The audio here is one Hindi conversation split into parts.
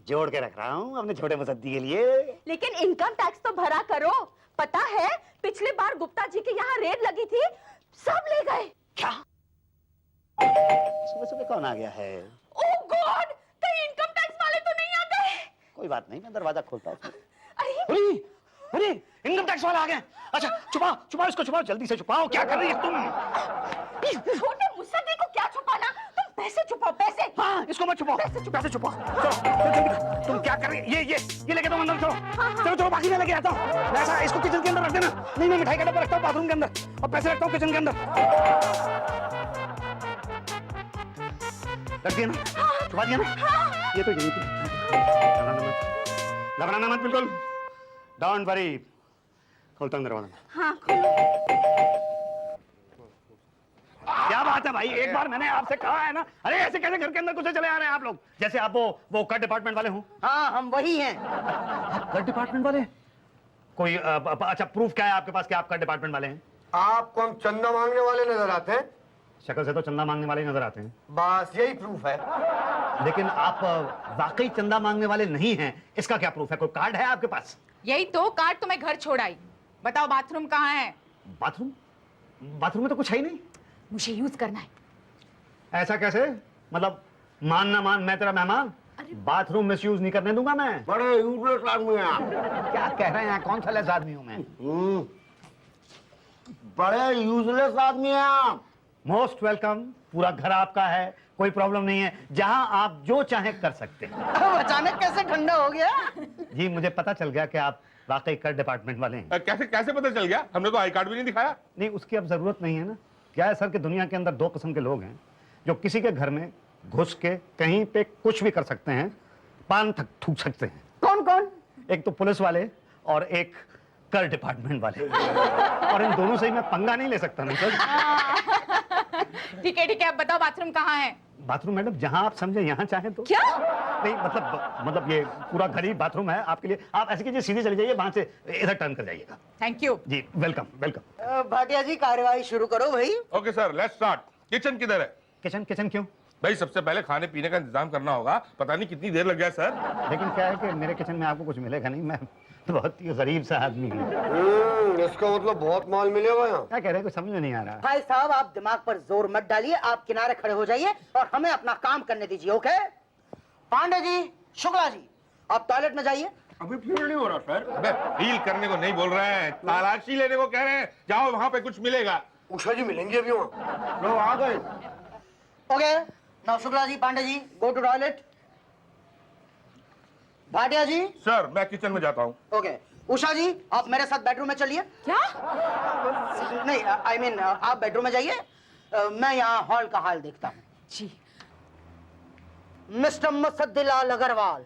जोड़ के रख रहा हूँ अपने छोटे मुसद्दी के लिए। लेकिन इनकम टैक्स तो भरा करो। पता है पिछली बार गुप्ता जी के यहाँ रेड लगी थी, सब ले गए। क्या? सुबह सुबह कौन आ गया है? ओह गॉड, कहीं इनकम टैक्स वाले तो नहीं आ गए? कोई बात नहीं, मैं दरवाजा खोलता हूँ। अरे अरे इनकम टैक्स वाला आ गया। अच्छा छुपाओ छुपाओ इसको, छुपाओ जल्दी से छुपाओ। क्या कर रही है तुम? छोटे मुसद्दी को क्या छुपाना, तुम पैसे छुपाओ पैसे। हाँ इसको मत छुपाओ, पैसे छुपाओ। चलो तुम क्या कर रही है? ये लेके दो अंदर। चलो चलो बाकी मैं लेके आता हूँ। ऐसा इसको किचन के अंदर रख देना। नहीं मैं मिठाई का डब्बा रखता हूँ बाथरूम के अंदर और पैसे रखता हूँ किचन के अंदर। रख दिया ना? छुपा दिया ना? ये तो यही थी। घबराना मत बिल्कुल। Don't worry. खोलता हूँ दरवाजा। हाँ खोलो। क्या बात है भाई, एक बार मैंने आपसे कहा है ना। अरे ऐसे कैसे घर के अंदर घुसे चले आ रहे हैं आप लोग? जैसे आप वो कर डिपार्टमेंट वाले हो। हाँ हम वही हैं। आप कर डिपार्टमेंट वाले? कोई अच्छा प्रूफ क्या है आपके पास कि आप कर डिपार्टमेंट वाले हैं? आपको हम चंदा मांगने वाले नजर आते हैं। शक्ल से तो चंदा मांगने वाले नजर आते हैं। बस यही प्रूफ है। लेकिन आप वाकई चंदा मांगने वाले नहीं हैं, इसका क्या प्रूफ है? कोई कार्ड है आपके पास? यही तो कार्ड तो मैं घर छोड़ आई। बताओ बाथरूम कहाँ है? बाथरूम? बाथरूम में तो कुछ है ही नहीं। मुझे यूज करना है। ऐसा कैसे? मतलब मान ना मान मैं तेरा मेहमान? बाथरूम मिस यूज नहीं करने दूंगा मैं। बड़े यूजलेस आदमी हैं आप। क्या कह रहे हैं? कौन सा लेस आदमी हूं मैं? बड़े यूजलेस आदमी हैं आप। Most welcome. पूरा घर आपका है, कोई प्रॉब्लम नहीं है। जहां आप जो चाहे कर सकते हैं। अचानक कैसे ठंडा हो गया? जी मुझे पता चल गया कि आप वाकई कर डिपार्टमेंट वाले हैं। कैसे कैसे पता चल गया? हमने तो आई कार्ड भी नहीं दिखाया। नहीं उसकी अब जरूरत नहीं है ना। क्या है सर कि दुनिया के अंदर दो किस्म के लोग हैं जो किसी के घर में घुस के कहीं पे कुछ भी कर सकते हैं, पान तक थूक सकते हैं। कौन कौन? एक तो पुलिस वाले और एक कर डिपार्टमेंट वाले। और इन दोनों से ही मैं पंगा नहीं ले सकता ना सर। ठीक है, अब बताओ बाथरूम कहाँ है? बाथरूम मैडम जहां आप समझे, यहाँ चाहे तो। क्या? नहीं मतलब ये पूरा घर ही बाथरूम है आपके लिए। आप ऐसे कीजिए, सीधे चले जाइए, वहां से इधर टर्न कर जाइएगा। Thank you. जी वेलकम वेलकम। भाटिया जी कार्यवाही शुरू करो भाई। Okay sir, let's start. Kitchen किधर है? किचन किचन क्यों? भाई सबसे पहले खाने पीने का इंतजाम करना होगा। पता नहीं कितनी देर लग गया सर। लेकिन क्या है कि मेरे किचन में आपको कुछ मिलेगा नहीं। मैं बहुत ही गरीब सा आदमी हूँ। इसका मतलब बहुत माल मिलेगा यहाँ। क्या कह रहे हैं? कुछ समझ में नहीं आ रहा। भाई साहब आप दिमाग पर जोर मत डालिए, आप किनारे खड़े हो जाइए और हमें अपना काम करने दीजिए। ओके पांडे जी, शुक्ला जी, आप टॉयलेट में जाइए। अभी फील नहीं हो रहा सर। अबे फील करने को नहीं बोल रहे हैं, तलाशी लेने को कह रहे हैं। जाओ वहां पे कुछ मिलेगा। उषा जी मिलेंगे अभी वहाँ। लो आ गए। Okay now Shukla ji, Pandey ji, go to toilet. Bhatia ji. Sir मैं किचन में जाता हूँ। ओके उषा जी, आप मेरे साथ बेडरूम में चलिए। क्या? नहीं आई मीन आप बेडरूम में जाइए, मैं यहाँ हॉल का हाल देखता हूँ। जी। Mister Musaddilal Agarwal,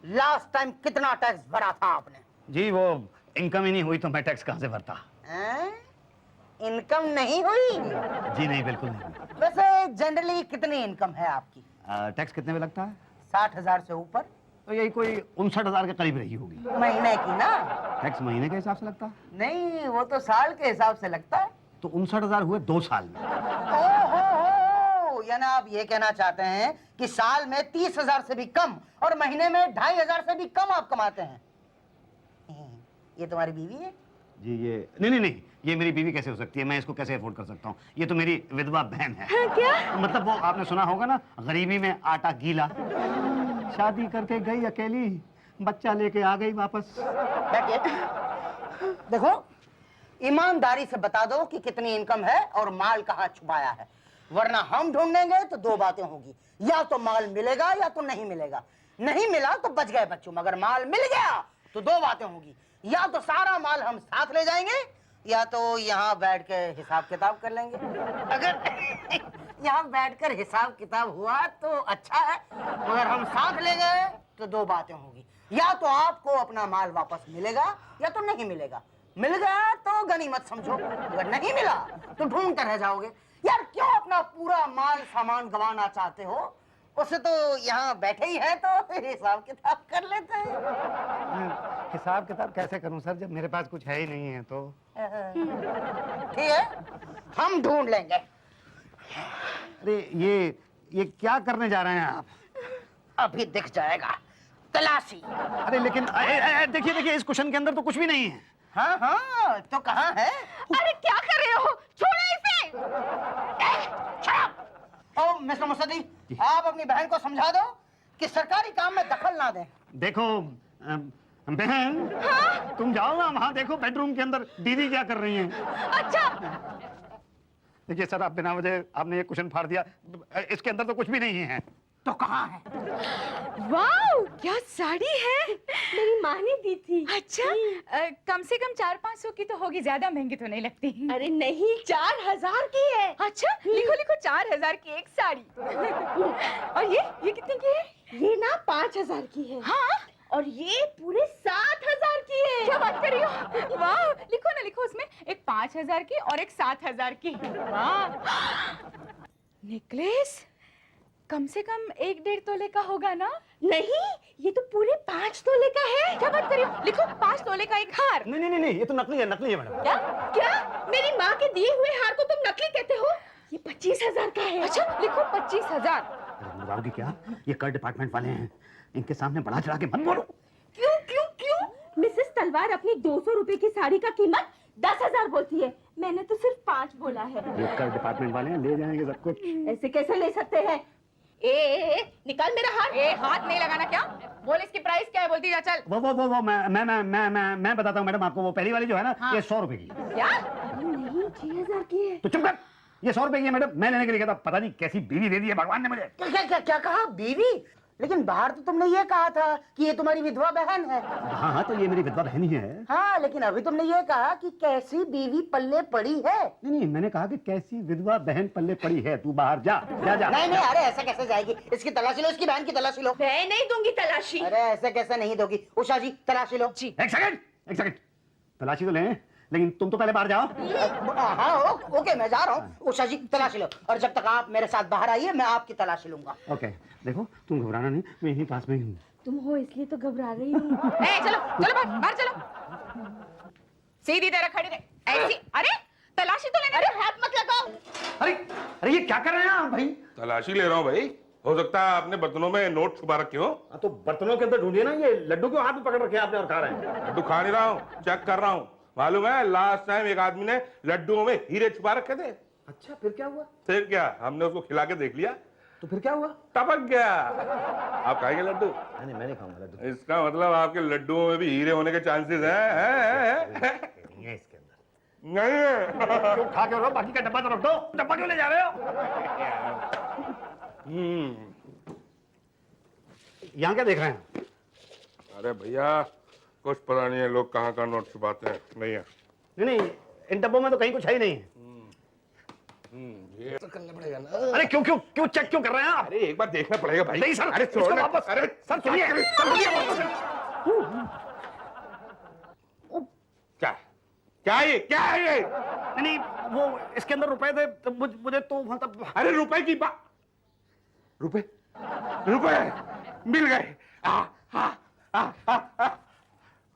last time कितना टैक्स भरा था आपने? जी वो इनकम ही नहीं हुई तो मैं टैक्स कहाँ से भरता? इनकम नहीं हुई? जी नहीं, बिल्कुल नहीं। वैसे जनरली कितनी इनकम है आपकी? टैक्स कितने में लगता है? 60,000 से ऊपर? तो यही कोई 59,000 के करीब रही होगी। महीने की ना? टैक्स महीने के हिसाब से लगता है? नहीं वो तो साल के हिसाब से लगता है। तो 59,000 हुए 2 साल में। ओहो, यानी आप ये कहना चाहते हैं कि साल में 30,000 से भी कम और महीने में 2,500 से भी कम आप कमाते हैं। ये तुम्हारी बीवी है? जी ये नहीं, ये मेरी बीवी कैसे हो सकती है? मैं इसको कैसे अफोर्ड कर सकता हूँ? ये तो मेरी विधवा बहन है। क्या? मतलब वो आपने सुना होगा ना, गरीबी में आटा गीला। शादी करके गई अकेली, बच्चा लेके आ गई वापस। बैठिए। देखो ईमानदारी से बता दो कि कितनी इनकम है और माल कहाँ छुपाया है, वरना हम ढूंढेंगे तो दो बातें होंगी, या तो माल मिलेगा या तो नहीं मिलेगा। नहीं मिला तो बच गए बच्चों, मगर माल मिल गया तो दो बातें होंगी, या तो सारा माल हम साथ ले जाएंगे या तो यहाँ बैठ के हिसाब किताब कर लेंगे। अगर यहाँ बैठकर हिसाब किताब हुआ तो अच्छा है, मगर हम साथ ले गए तो दो बातें होगी, या तो आपको अपना माल वापस मिलेगा या तो नहीं मिलेगा। मिल गया तो गनीमत समझो, अगर नहीं मिला तो ढूंढते रह जाओगे। यार क्यों अपना पूरा माल सामान गंवाना चाहते हो? उसे तो यहाँ बैठे ही है तो हिसाब किताब कर लेते हैं। हिसाब किताब कैसे करूं सर, जब मेरे पास कुछ है ही नहीं है तो? ठीक है हम ढूंढ लेंगे। अरे ये क्या करने जा रहे हैं आप? अभी दिख जाएगा। तलाशी। अरे लेकिन देखिए देखिए, इस क्वेश्चन के अंदर तो कुछ भी नहीं है। हाँ हाँ, तो कहाँ है? अरे क्या कर रहे हो, छोड़ो इसे। ओ मिस्टर मुसद्दी, आप अपनी बहन को समझा दो कि सरकारी काम में दखल ना दें। देखो बहन, तुम जाओ ना वहाँ, देखो बेडरूम के अंदर दीदी क्या कर रही हैं। अच्छा देखिए सर, आप बिना वजह आपने ये क्वेश्चन फाड़ दिया, इसके अंदर तो कुछ भी नहीं है। तो कहाँ है? वाओ, क्या साड़ी है। मेरी माँ ने दी थी। अच्छा, कम से कम 400-500 की तो होगी, ज्यादा महंगी तो नहीं लगती। अरे नहीं, 4000 की है। अच्छा, लिखो लिखो, 4000 की एक साड़ी। और ये कितने की है? ये ना 5000 की है। हाँ, और ये पूरे 7000 की है। क्या बात कर रही हो? वाह, लिखो ना, लिखो उसमें एक 5000 की और एक 7000 की। वाह, नेकलेस कम से कम 1-1.5 तोले का होगा ना? नहीं, ये तो पूरे 5 तोले का है। क्या बात कर रही हो? लिखो 5 तोले का एक हार। नहीं नहीं नहीं, ये तो नकली है मैडम। क्या क्या मेरी माँ के दिए हुए हार को तुम नकली कहते हो? ये 25,000 का है। अच्छा, लिखो 25,000। बताओगी क्या? ये कर डिपार्टमेंट वाले हैं, इनके सामने बढ़ा चढ़ा के मत बोलो। क्यों क्यों क्यों? मिसेस तलवार अपनी 200 रुपए की साड़ी का कीमत 10,000 बोलती है, मैंने तो सिर्फ 5 बोला है। ये कर डिपार्टमेंट वाले हैं, ले जाएंगे सब कुछ। ऐसे कैसे ले सकते हैं? निकाल मेरा हार। हाथ नहीं लगाना। क्या बोल, इसकी प्राइस क्या है? बोलती जा, चल। वो मैं बताता हूँ मैडम आपको, वो पहली वाली जो है ना, हाँ। ये 100 रुपए की। क्या? नहीं, 6,000 की है। तो चुप कर, ये 100 रुपए की है मैडम, मैं लेने के लिए गया था, पता नहीं कैसी बीवी दे दी है भगवान ने मुझे। क्या क्या क्या, क्या कहा? बीवी? लेकिन बाहर तो तुमने ये कहा था कि ये तुम्हारी विधवा बहन है। हाँ, तो ये मेरी विधवा बहन ही है। हाँ, लेकिन अभी तुमने ये कहा कि कैसी बीवी पल्ले पड़ी है। नहीं, मैंने कहा कि कैसी विधवा बहन पल्ले पड़ी है। तू बाहर जा जा जा। नहीं, अरे ऐसे कैसे जाएगी? इसकी तलाशी लो, इसकी बहन की तलाशी लो। मैं नहीं दूंगी तलाशी। अरे ऐसे कैसे नहीं दोगी? उषा जी, तलाशी लो। जी। एक सेकंड, तलाशी तो लें, लेकिन तुम तो पहले बाहर जाओ। हाँ, ओके, मैं जा रहा हूँ। उषा जी, तलाशी लो, और जब तक आप मेरे साथ बाहर आइए, मैं आपकी तलाशी लूंगा। ओके, देखो तुम घबराना नहीं, मैं यहीं पास में ही हूँ। तुम हो इसलिए तो घबरा रही हूँ। चलो चलो, बाहर चलो। सीधी तरह खड़ी रहे ऐसी। अरे तलाशी तो लेने। अरे हाथ मत लगाओ। अरे ये क्या कर रहे हैं आप भाई? तलाशी ले रहा हूँ भाई, हो सकता है आपने बर्तनों में नोट छुपा रखे हो। तो बर्तनों के अंदर ढूंढिए ना, ये लड्डू क्यों हाथ में पकड़ रखे आपने और खा रहे हैं? लड्डू खा नहीं रहा हूँ, चेक कर रहा हूँ। मालूम है, लास्ट टाइम एक आदमी ने लड्डुओं में हीरे छुपा रखे थे। अच्छा, फिर क्या हुआ? फिर क्या, हमने उसको खिला के देख लिया, तो फिर क्या हुआ? टपक गया। आप खाएंगे लड्डू? नहीं, मैं नहीं खाऊंगा लड्डू। इसका मतलब आपके लड्डुओं में भी हीरे होने के चांसेस हैं? नहीं है इसके अंदर। नहीं है। क्यों खा के रहो, बाकी का डब्बा तो रख दो। डब्बा क्यों ले जा रहे हो? यहाँ क्या देख रहे हैं? अरे भैया, कुछ पता नहीं है लोग कहाँ का नोट छुपाते हैं। नहीं है। नहीं, इन डब्बों में तो कहीं कुछ है ही नहीं है। ये तो करना पड़ेगा ना। अरे क्यों चेक क्यों कर रहे हैं आप? अरे एक बार देखना पड़ेगा भाई। नहीं सर, अरे इसको छोड़ ना। वापस। अरे सर सुनिए, वापस। क्या है ये? नहीं, वो इसके अंदर रुपए थे, तो मुझे तो मतलब। अरे रुपए की बात, रुपए मिल गए।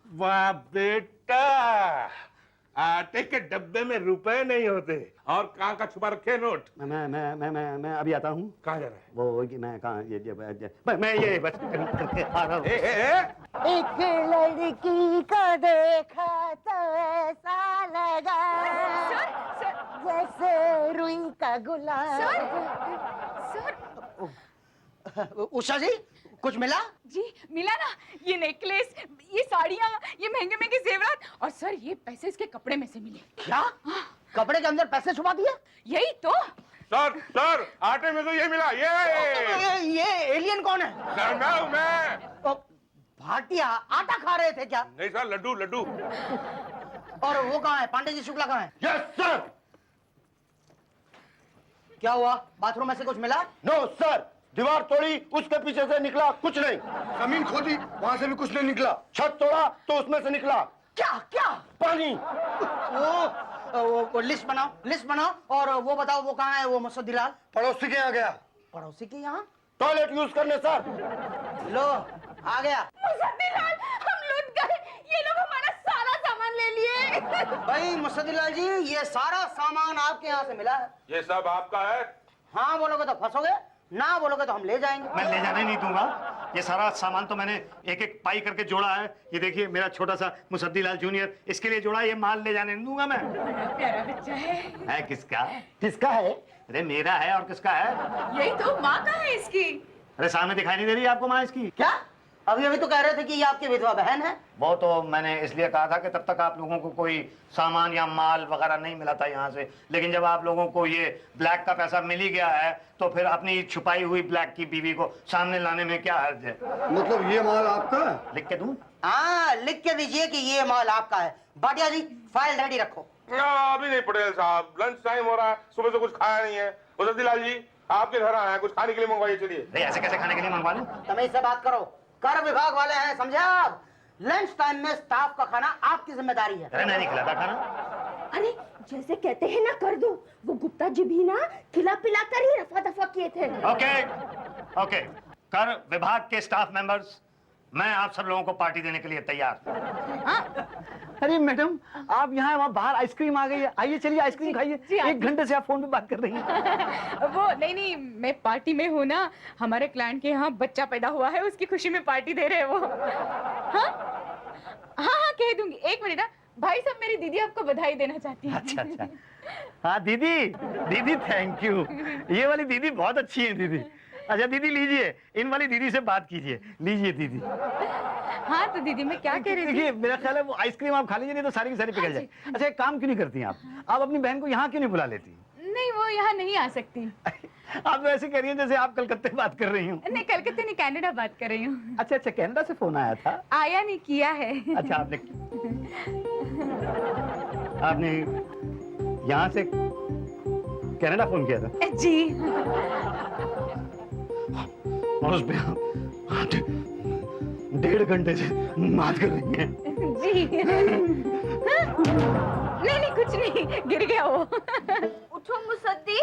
वाह बेटा, आटे के डब्बे में रुपए नहीं होते, और कहाँ का छुपा रखे नोट? मैं अभी आता हूँ। कहाँ जा रहा है? वो मैं कहाँ मैं ये बस करके आ रहा हूँ। एक लड़की को देखा तो ऐसा लगा जैसे रुई का गुलाब। उषा जी, कुछ मिला? जी मिला ना, ये नेकलेस, ये साड़ियाँ, ये महंगे महंगे जेवरात, और सर ये पैसे इसके कपड़े में से मिले। क्या? कपड़े के अंदर पैसे छुपा दिए? यही तो। सर आटे में तो ये मिला। ये एलियन कौन है? मैं भाटिया आटा खा रहे थे क्या? नहीं सर, लड्डू। और वो कहाँ है? पांडे जी शुक्ला कहाँ है? Yes sir. क्या हुआ? बाथरूम में से कुछ मिला? नो सर, दीवार तोड़ी, उसके पीछे से निकला कुछ नहीं। जमीन खोदी, वहां से भी कुछ नहीं निकला। छत तोड़ा तो उसमें से निकला क्या? पानी। वो लिस्ट बनाओ और वो बताओ वो कहाँ है वो मुसद्दीलाल? पड़ोसी के यहाँ गया। पड़ोसी के यहाँ? टॉयलेट यूज करने सर। लो, आ गया। मुसद्दीलाल, हम लूट गए। ये लोग हमारा सारा सामान ले लिए। भाई मुसद्दीलाल जी, ये सारा सामान आपके यहाँ से मिला है। ये सब आपका है? हाँ बोलोगे तो फंसोगे, ना बोलोगे तो हम ले जाएंगे। मैं ले जाने नहीं दूंगा। ये सारा सामान तो मैंने एक एक पाई करके जोड़ा है। ये देखिए मेरा छोटा सा मुसद्दीलाल जूनियर, इसके लिए जोड़ा। ये माल ले जाने नहीं दूंगा मैं। बड़ा प्यारा बच्चा है किसका? किसका है? अरे मेरा है और किसका है? यही तो माँ का है इसकी। अरे सामने दिखाई नहीं दे रही आपको माँ इसकी? क्या? अभी तो कह रहे थे कि ये आपकी विधवा बहन है। वो तो मैंने इसलिए कहा था कि तब तक आप लोगों को कोई सामान या माल वगैरह नहीं मिला था यहाँ से, लेकिन जब आप लोगों को ये ब्लैक का पैसा मिल ही गया है तो फिर अपनी छुपाई हुई ब्लैक की बीवी को सामने लाने में क्या हर्ज है? मतलब ये माल आपका है? लिख के दूं? हाँ, लिख के दीजिए कि ये माल आपका है। भाटिया जी, फाइल रेडी रखो। अभी नहीं पटेल साहब, लंच टाइम हो रहा है, सुबह से कुछ खाया नहीं है। मुसद्दीलाल जी आपके घर आए हैं, कुछ खाने के लिए मंगवाइए। चलिए। अरे ऐसे कैसे खाने के लिए मंगवा लूं? तमीज से बात करो, कर विभाग वाले हैं, समझे आप? लंच टाइम में स्टाफ का खाना आपकी जिम्मेदारी है। अरे मैं नहीं खिलाता खाना। अरे जैसे कहते हैं ना कर दो, वो गुप्ता जी भी ना खिला पिला कर ही रफा दफा किए थे। ओके, कर विभाग के स्टाफ मेंबर्स, मैं आप सब लोगों को पार्टी देने के लिए तैयार। अरे मैडम, आप यहाँ वहाँ बाहर आइसक्रीम आ गई है, आइए चलिए आइसक्रीम खाइए। एक घंटे से आप फोन पे बात कर रही हैं। वो नहीं, मैं पार्टी में हूँ ना। हमारे क्लाइंट के यहाँ बच्चा पैदा हुआ है, उसकी खुशी में पार्टी दे रहे हैं वो। हाँ, कह दूंगी। एक मिनट ना भाई साहब, मेरी दीदी आपको बधाई देना चाहती है। अच्छा। हाँ दीदी थैंक यू। ये वाली दीदी बहुत अच्छी है दीदी। अच्छा दीदी लीजिए, इन वाली दीदी से बात कीजिए। लीजिए दीदी। हाँ तो दीदी मैं क्या कह रही थी? देखिए मेरा ख्याल है वो आइसक्रीम आप खा लीजिए, नहीं तो सारी की सारी पिघल जाए। अच्छा एक काम क्यों नहीं करती आप अपनी बहन को यहाँ क्यों नहीं बुला लेती? नहीं, वो यहाँ नहीं आ सकती। आप तो ऐसे कह रही हैं जैसे आप कलकत्ते बात कर रही हूँ। नहीं, कलकत्ते नहीं, कनाडा बात कर रही हूँ। अच्छा, कनाडा से फोन आया था? आया नहीं, किया है। अच्छा आपने यहाँ से कनाडा फोन किया था? जी। और उस पे 1.5 घंटे से बात कर रही हैं? जी। नहीं, कुछ नहीं, गिर गया वो। उठो मुसद्दी,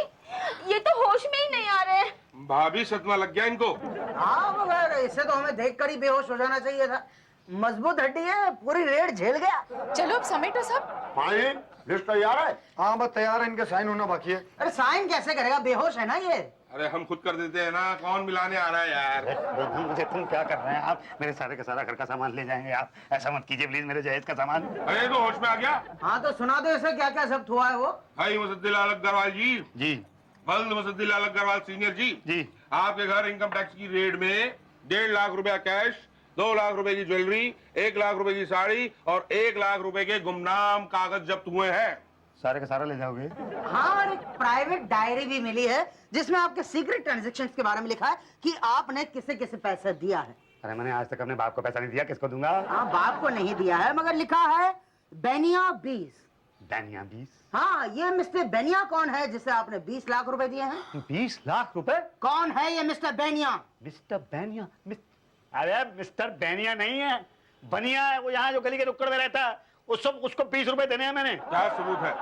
ये तो होश में ही नहीं आ रहे। भाभी सदमा लग गया इनको। हाँ मगर इसे तो हमें देखकर ही बेहोश हो जाना चाहिए था। मजबूत हड्डी है, पूरी रेड झेल गया। चलो अब समेटो सब। हाँ जी, लिस्ट तैयार है? हाँ बस तैयार है, इनके साइन होना बाकी है। अरे साइन कैसे करेगा, बेहोश है ना ये। अरे हम खुद कर देते हैं ना, कौन मिलाने आ रहा है यार? मुझे तुम क्या कर रहे हैं आप? मेरे सारे का सारा घर का सामान ले जाएंगे आप? ऐसा मत कीजिए प्लीज, मेरे जहेज का सामान। अरे तो होश में आ गया। हाँ तो सुना दो इसे क्या क्या सब हुआ है वो। भाई मुसद्दीलाल अग्रवाल जी, बल्द मुसद्दीलाल अग्रवाल सीनियर जी, आपके घर इनकम टैक्स की रेड में 1.5 लाख रुपया कैश, 2 लाख रुपए की ज्वेलरी, 1 लाख रुपए की साड़ी और 1 लाख रुपए के गुमनाम कागज जब्त हुए हैं। सारे का सारा ले जाओगे? हाँ, और एक प्राइवेट डायरी भी मिली है जिसमें आपके सीक्रेट ट्रांजैक्शंस के बारे में लिखा है कि आपने किसे किसे पैसा दिया है। अरे मैंने आज तक अपने बाप को पैसा नहीं दिया, किसको दूंगा? हाँ, बाप को नहीं दिया है मगर लिखा है बेनिया 20। बेनिया 20? हाँ, ये मिस्टर बेनिया कौन है जिसे आपने 20 लाख रुपए दिए हैं? 20 लाख रुपए? कौन है ये मिस्टर बेनिया? मिस्टर बेनिया? अरे मिस्टर बेनिया नहीं है, बनिया है। वो यहाँ जो गली के नुक्कड़ में रहता है, उसको 20 रुपए देने हैं मैंने। क्या सबूत है?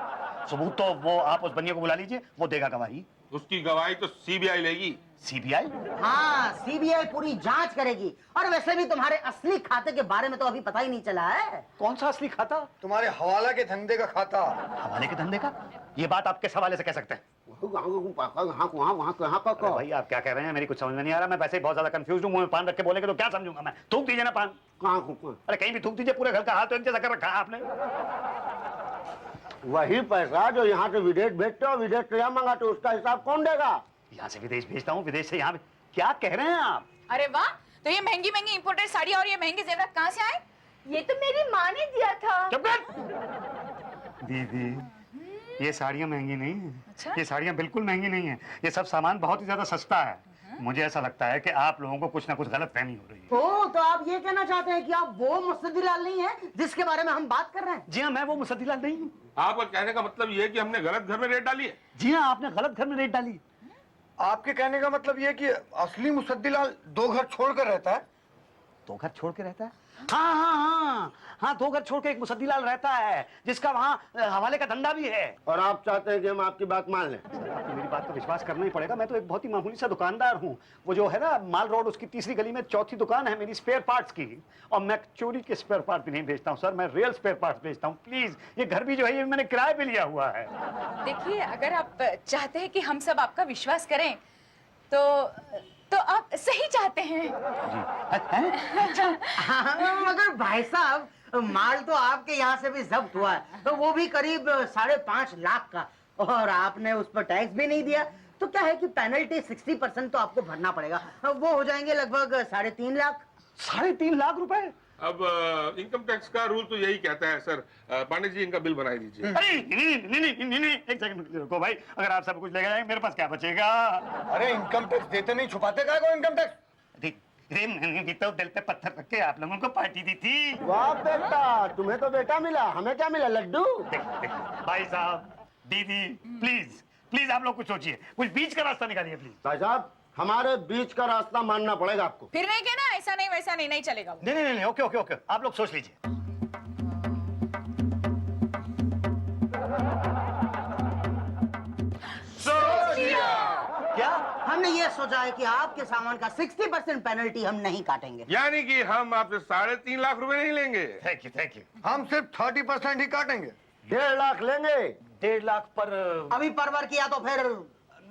सबूत तो वो आप उस बनिया को बुला लीजिए, वो देगा गवाही। उसकी गवाही तो सीबीआई लेगी। सीबीआई? हाँ, सीबीआई पूरी जांच करेगी। और वैसे भी तुम्हारे असली खाते के बारे में तो अभी पता ही नहीं चला है। कौन सा असली खाता? तुम्हारे हवाला के धंधे का खाता। हवाले के धंधे का? ये बात आप किस हवाले से कह सकते हैं? अरे भाई आप क्या कह रहे हैं, मेरी कुछ समझ में नहीं आ रहा। मैं वैसे ही बहुत ज्यादा कंफ्यूज हूँ। मुंह में पान रख के बोलेंगे तो क्या समझूंगा मैं? थूक दीजिए ना पान। अरे कहीं भी थूक दीजिए, पूरे घर का हाल तो एक जैसा कर रखा है आपने। वही पैसा जो यहाँ से विदेश भेजते हो, विदेश से यहाँ मंगाते हो, उसका हिसाब कौन देगा? यहाँ से विदेश भेजता हूँ, विदेश से यहाँ। क्या कह रहे हैं आप? अरे वाह, तो ये महंगी महंगी इंपोर्टेड साड़ी और ये महंगे जेवरात कहाँ से आए? ये तो मेरी माँ ने दिया था। चुप कर। दीदी, ये साड़ियाँ महंगी नहीं है। अच्छा? ये साड़ियाँ बिल्कुल महंगी नहीं है। ये सब सामान बहुत ही ज्यादा सस्ता है। मुझे ऐसा लगता है कि आप लोगों को कुछ ना कुछ गलत फहमी हो रही है। ओ, तो आप ये कहना चाहते हैं कि आप वो मुसद्दीलाल नहीं है जिसके बारे में हम बात कर रहे हैं? जी हाँ, मैं वो मुसद्दीलाल नहीं हूँ। आपका कहने का मतलब ये है कि हमने गलत घर में रेड डाली है? जी हाँ, आपने गलत घर में रेड डाली। आपके कहने का मतलब ये कि असली मुसद्दीलाल 2 घर छोड़कर रहता है? 2 घर छोड़ के रहता है? हाँ, 2 घर छोड़ के एक मुसद्दीलाल रहता है जिसका वहाँ हवाले का धंधा भी है। और आप चाहते हैं कि हम आपकी बात मान लें? आपको मेरी बात पर विश्वास करना ही पड़ेगा। मैं तो एक बहुत ही मामूली सा दुकानदार हूँ। वो जो है ना माल रोड, उसकी 3री गली में 4थी दुकान है मेरी स्पेयर पार्ट्स की। और मैं चोरी के स्पेयर पार्ट भी नहीं बेचता हूँ सर, मैं रियल स्पेयर पार्ट्स बेचता हूँ। प्लीज, ये घर भी जो है ये मैंने किराए पे लिया हुआ है। देखिए, अगर आप चाहते हैं कि हम सब आपका विश्वास करें तो तो आप सही चाहते हैं। हाँ, मगर भाई साहब माल तो आपके यहाँ से भी जब्त हुआ है, तो वो भी करीब 5.5 लाख का, और आपने उस पर टैक्स भी नहीं दिया। तो क्या है कि पेनल्टी 60% तो आपको भरना पड़ेगा, वो हो जाएंगे लगभग 3.5 लाख। 3.5 लाख रुपए? अब इनकम टैक्स का रूल तो यही कहता है सर। पांडे जी इनका बिल बनाई दीजिए। अरे नहीं, एक सेकंड रुको भाई, अगर आप सब कुछ ले गए मेरे पास क्या बचेगा? अरे इनकम टैक्स देते नहीं, छुपाते क्या को इनकम टैक्स? मैंने भी तो दिल पे पत्थर रख के आप लोगों को पार्टी दी थी। वाह बेटा, तुम्हें तो बेटा मिला, हमें क्या मिला? लड्डू। देखो भाई साहब, दीदी प्लीज प्लीज आप लोग कुछ सोचिए, कुछ बीच का रास्ता निकालिए प्लीज। भाई साहब हमारे बीच का रास्ता मानना पड़ेगा आपको। फिर नहीं कहना ऐसा नहीं वैसा नहीं, नहीं चलेगा वो। नहीं, ओके, आप लोग सोच लीजिए। क्या हमने ये सोचा है कि आपके सामान का 60% पेनल्टी हम नहीं काटेंगे। यानी कि हम आपसे 3.5 लाख रुपए नहीं लेंगे। Thank you. हम सिर्फ 30% ही काटेंगे, 1.5 लाख लेंगे। 1.5 लाख पर? अभी परवर किया तो फिर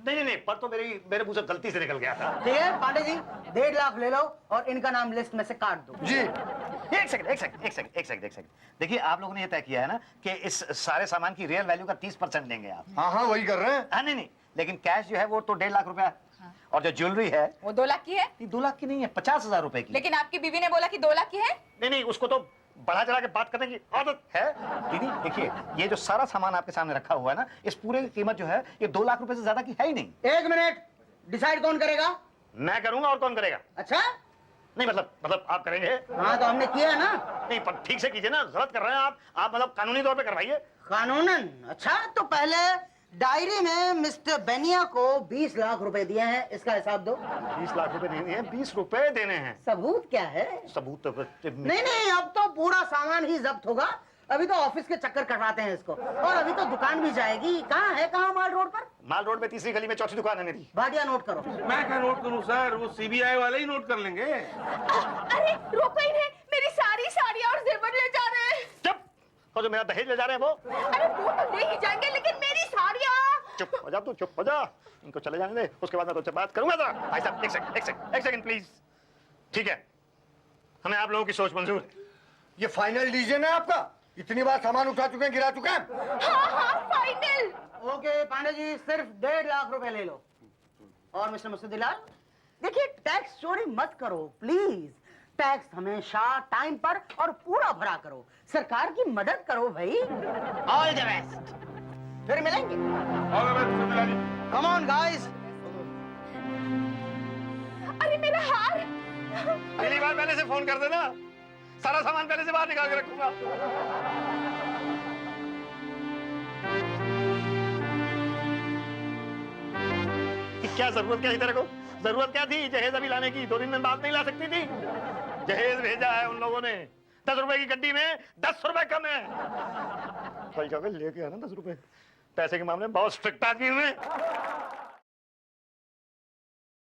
नहीं, पर तो मेरे मुंह से गलती से निकल गया था। ठीक है पांडे जी, 1.5 लाख ले लो और इनका नाम लिस्ट में से काट दो। जी। एक सेकंड। देखिए आप लोगों ने ये तय किया है ना कि इस सारे सामान की रियल वैल्यू का 30% लेंगे आप। हाँ वही कर रहे हैं। हाँ नहीं, लेकिन कैश जो है वो तो 1.5 लाख रुपया है। और जो ज्वेलरी है वो 2 लाख की है। 2 लाख की नहीं है, 50,000 रुपए की। लेकिन आपकी बीवी ने बोला कि 2 लाख की है। नहीं, उसको तो बढ़ा चढ़ा के बात करने की आदत है। दीदी देखिए, ये जो सारा सामान आपके सामने रखा हुआ है ना, इस पूरे की कीमत जो है ये 2 लाख रुपए से ज्यादा की है ही नहीं। 1 मिनट, डिसाइड कौन करेगा? मैं करूंगा, और कौन करेगा? अच्छा नहीं मतलब आप करेंगे? हाँ तो हमने किया है ना। नहीं पर ठीक से कीजिए ना, गलत कर रहे हैं आप मतलब कानूनी तौर पे करवाइए। कानूनन? अच्छा तो पहले डायरी में मिस्टर बेनिया को 20 लाख रुपए दिए हैं, इसका हिसाब दो। 20 लाख रुपए देने हैं, 20 रुपए देने हैं। सबूत क्या है? सबूत तो नहीं, अब तो पूरा सामान ही जब्त होगा। अभी तो ऑफिस के चक्कर कटवाते हैं इसको, और अभी तो दुकान भी जाएगी। कहाँ माल रोड पर? माल रोड में तीसरी गली में चौथी दुकान है मेरी। भाटिया नोट करो। मैं क्या नोट करूं सर, वो सीबीआई वाले ही नोट कर लेंगे। अरे रोको इन्हें, मेरी सारी साड़ियाँ और जेवर ले जा रहे हैं। चुप, और जो मेरा दहेज ले जा रहे हैं वो? अरे वो तो ले ही जाएंगे, लेकिन मेरी साड़ियाँ। चुप हो जा तू, चुप हो जा, इनको चले जाने दे, उसके बाद मैं तुझसे बात करूंगा। जरा भाई साहब एक सेकंड प्लीज। ठीक है, हमें आप लोगों की सोच मंजूर है। ये फाइनल डिसीजन है आपका? इतनी बार सामान उठा चुके हैं, गिरा चुके हैं। हाँ फाइनल। ओके पांडे जी, सिर्फ 1.5 लाख रुपए ले लो। और मिस्टर मुस्तदिलाल, देखिए टैक्स चोरी मत करो प्लीज। टैक्स हमेशा टाइम पर और पूरा भरा करो, सरकार की मदद करो भाई। ऑल द बेस्ट, फिर मिलेंगे। Come on guys. अरे मेरा हार। अगली बार पहले से फोन कर देना, सारा सामान पहले से बाहर निकाल के रखूंगा। क्या जरूरत क्या थी तेरे को? जरूरत क्या थी जहेज अभी लाने की? 2 दिन में बात नहीं ला सकती थी? जहेज भेजा है उन लोगों ने, 10 रुपए की गड्डी में 10 रुपए कम है। कल जाकर लेके आना 10 रुपए। पैसे के मामले में बहुत स्ट्रिक्ट आदमी हूं मैं।